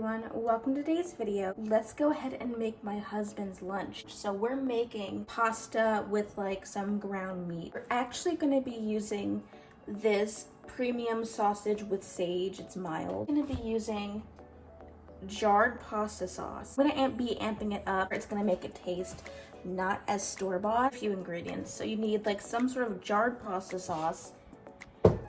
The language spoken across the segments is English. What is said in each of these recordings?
everyone, welcome to today's video. Let's go ahead and make my husband's lunch. So we're making pasta with like some ground meat. We're actually going to be using this premium sausage with sage. It's mild. I'm going to be using jarred pasta sauce. I'm going to be amping it up. It's going to make it taste not as store-bought. A few ingredients. So you need like some sort of jarred pasta sauce.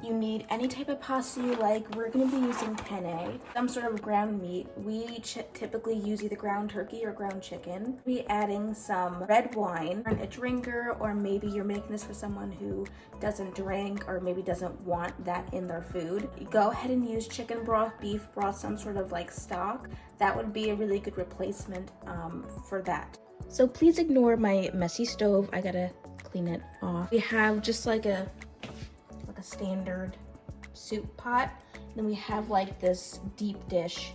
You need any type of pasta you like. We're going to be using penne, some sort of ground meat. We typically use either ground turkey or ground chicken. We'll be adding some red wine. A drinker, or maybe you're making this for someone who doesn't drink or maybe doesn't want that in their food. Go ahead and use chicken broth, beef broth, some sort of like stock. That would be a really good replacement for that. So please ignore my messy stove. I gotta clean it off. We have just like a standard soup pot. Then we have like this deep dish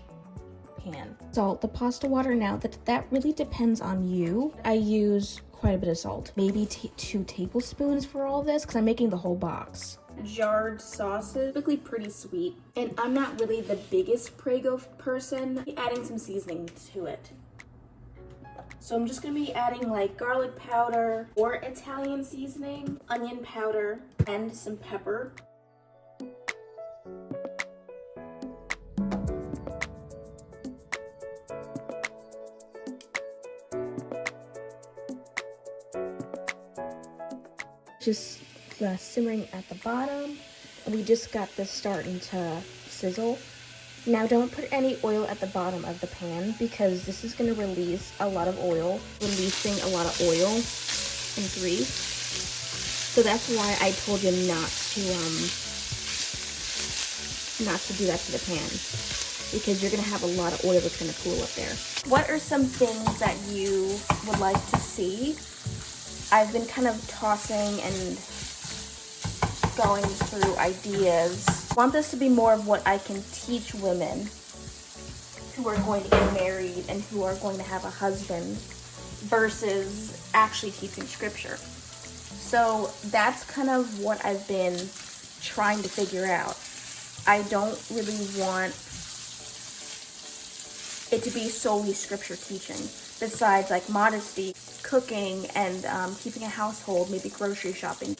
pan. Salt the pasta water. Now that really depends on you. I use quite a bit of salt, maybe 2 tablespoons for all this because I'm making the whole box. Jarred sauces, typically pretty sweet, and I'm not really the biggest Prego person. Adding some seasoning to it. So I'm just gonna be adding like garlic powder or Italian seasoning, onion powder, and some pepper. Just simmering at the bottom. We just got this starting to sizzle. Now don't put any oil at the bottom of the pan because this is going to release a lot of oil, releasing a lot of oil and grease. So that's why I told you not to do that to the pan, because you're going to have a lot of oil that's going to pool up there. What are some things that you would like to see? I've been kind of tossing and going through ideas. I want this to be more of what I can teach women who are going to get married and who are going to have a husband versus actually teaching scripture. So that's kind of what I've been trying to figure out. I don't really want it to be solely scripture teaching, besides like modesty, cooking, and keeping a household, maybe grocery shopping.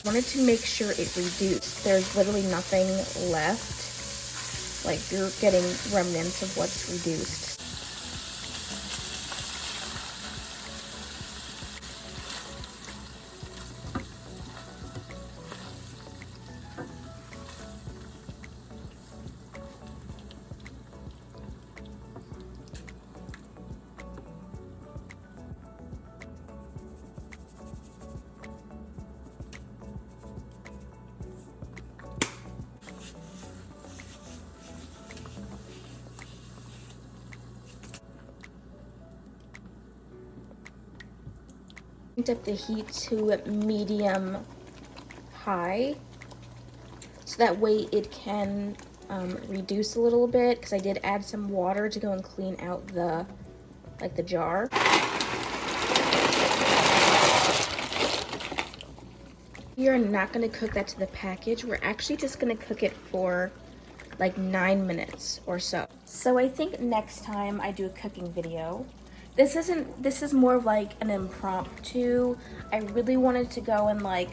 Wanted to make sure it reduced. There's literally nothing left. Like you're getting remnants of what's reduced. Up the heat to medium high so that way it can reduce a little bit, because I did add some water to go and clean out the jar. We are not going to cook that to the package. We're actually just going to cook it for like 9 minutes or so. So I think next time I do a cooking video, this is more of like an impromptu. I really wanted to go and like,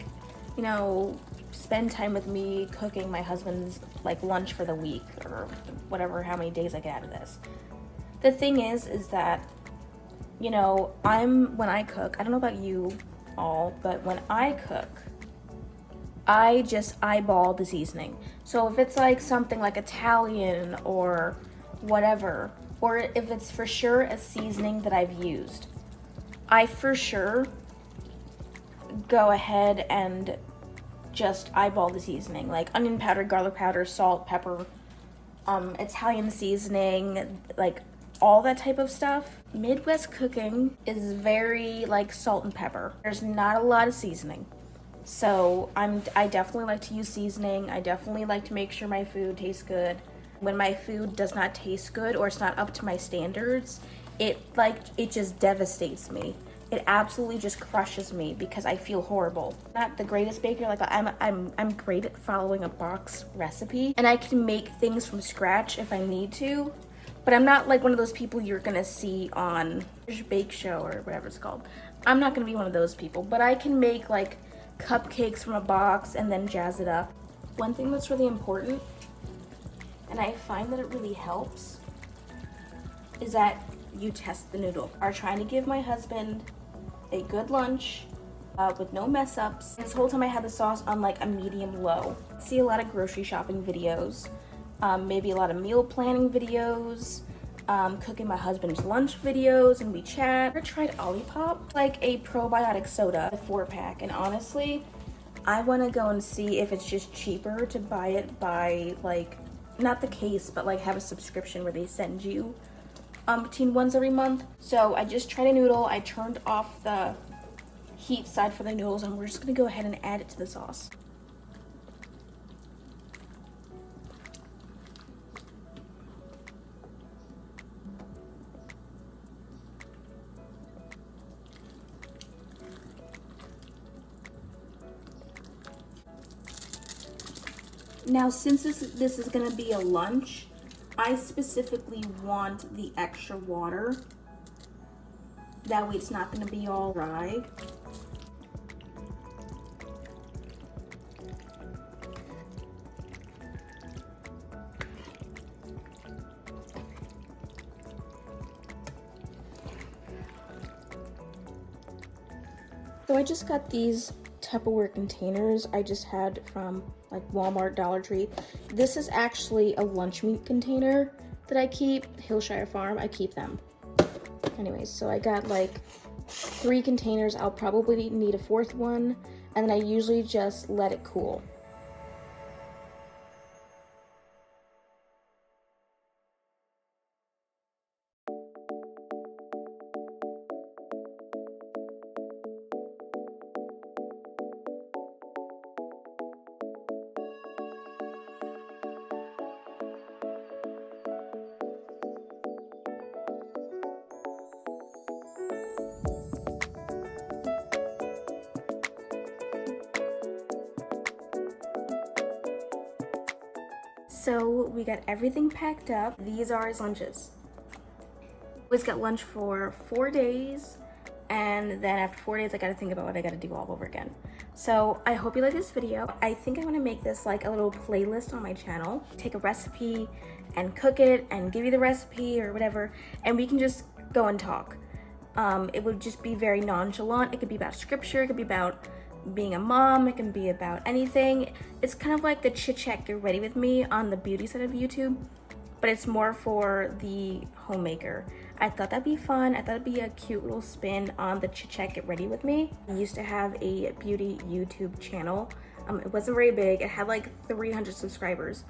you know, spend time with me cooking my husband's like lunch for the week or whatever, how many days I get out of this. The thing is that, you know, when I cook, I don't know about you all, but when I cook, I just eyeball the seasoning. So if it's like something like Italian or whatever, or if it's for sure a seasoning that I've used, I for sure go ahead and just eyeball the seasoning, like onion powder, garlic powder, salt, pepper, Italian seasoning, like all that type of stuff. Midwest cooking is very like salt and pepper. There's not a lot of seasoning. So I definitely like to use seasoning. I definitely like to make sure my food tastes good. When my food does not taste good or it's not up to my standards, it just devastates me. It absolutely just crushes me because I feel horrible. Not the greatest baker. Like I'm great at following a box recipe, and I can make things from scratch if I need to. But I'm not like one of those people you're gonna see on Bake Show or whatever it's called. I'm not gonna be one of those people, but I can make like cupcakes from a box and then jazz it up. One thing that's really important, and I find that it really helps, is that you test the noodle. I'm trying to give my husband a good lunch with no mess ups. This whole time I had the sauce on like a medium low. I see a lot of grocery shopping videos, maybe a lot of meal planning videos, cooking my husband's lunch videos, and we chat. I tried Olipop, like a probiotic soda, a 4-pack, and honestly, I want to go and see if it's just cheaper to buy it by like, not the case, but like have a subscription where they send you between ones every month. So I just tried a noodle. I turned off the heat side for the noodles, and we're just gonna go ahead and add it to the sauce. Now, since this is gonna be a lunch, I specifically want the extra water. That way it's not gonna be all dry. So I just got these Tupperware containers I just had from like Walmart, Dollar Tree. This is actually a lunch meat container that I keep. Hillshire Farm, I keep them. Anyways, so I got like 3 containers. I'll probably need a 4th one, and then I usually just let it cool. So we got everything packed up. These are his lunches. Always got lunch for 4 days, and then after 4 days I gotta think about what I gotta do all over again. So I hope you like this video. I think I want to make this like a little playlist on my channel. Take a recipe and cook it and give you the recipe or whatever, and we can just go and talk. It would just be very nonchalant. It could be about scripture, it could be about being a mom, it can be about anything. It's kind of like the chit chat get ready with me on the beauty side of YouTube, but it's more for the homemaker. I thought that'd be fun. I thought it'd be a cute little spin on the chit chat get ready with me. I used to have a beauty YouTube channel. It wasn't very big. It had like 300 subscribers,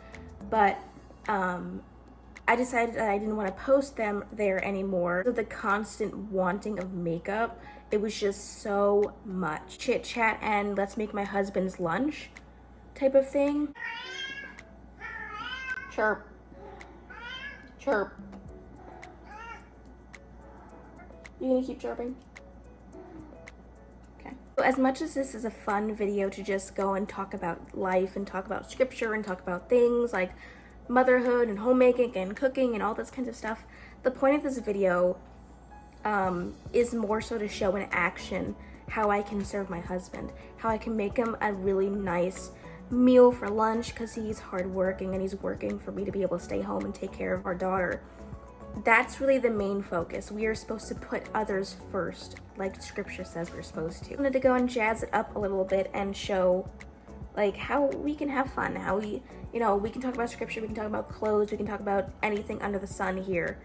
but I decided that I didn't want to post them there anymore. So the constant wanting of makeup, it was just so much. Chit chat and let's make my husband's lunch type of thing. Chirp. Chirp. You gonna keep chirping? Okay. So as much as this is a fun video to just go and talk about life and talk about scripture and talk about things like motherhood and homemaking and cooking and all this kinds of stuff, the point of this video is more so to show in action how I can serve my husband, how I can make him a really nice meal for lunch because he's hardworking and he's working for me to be able to stay home and take care of our daughter. That's really the main focus. We are supposed to put others first, like scripture says we're supposed to. I wanted to go and jazz it up a little bit and show like how we can have fun, how we can talk about scripture, we can talk about clothes, we can talk about anything under the sun here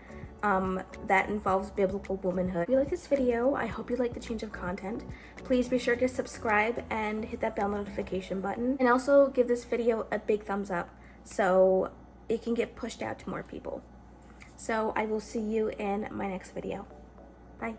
that involves biblical womanhood. If you like this video, I hope you like the change of content. Please be sure to subscribe and hit that bell notification button, and also give this video a big thumbs up so it can get pushed out to more people. So I will see you in my next video. Bye.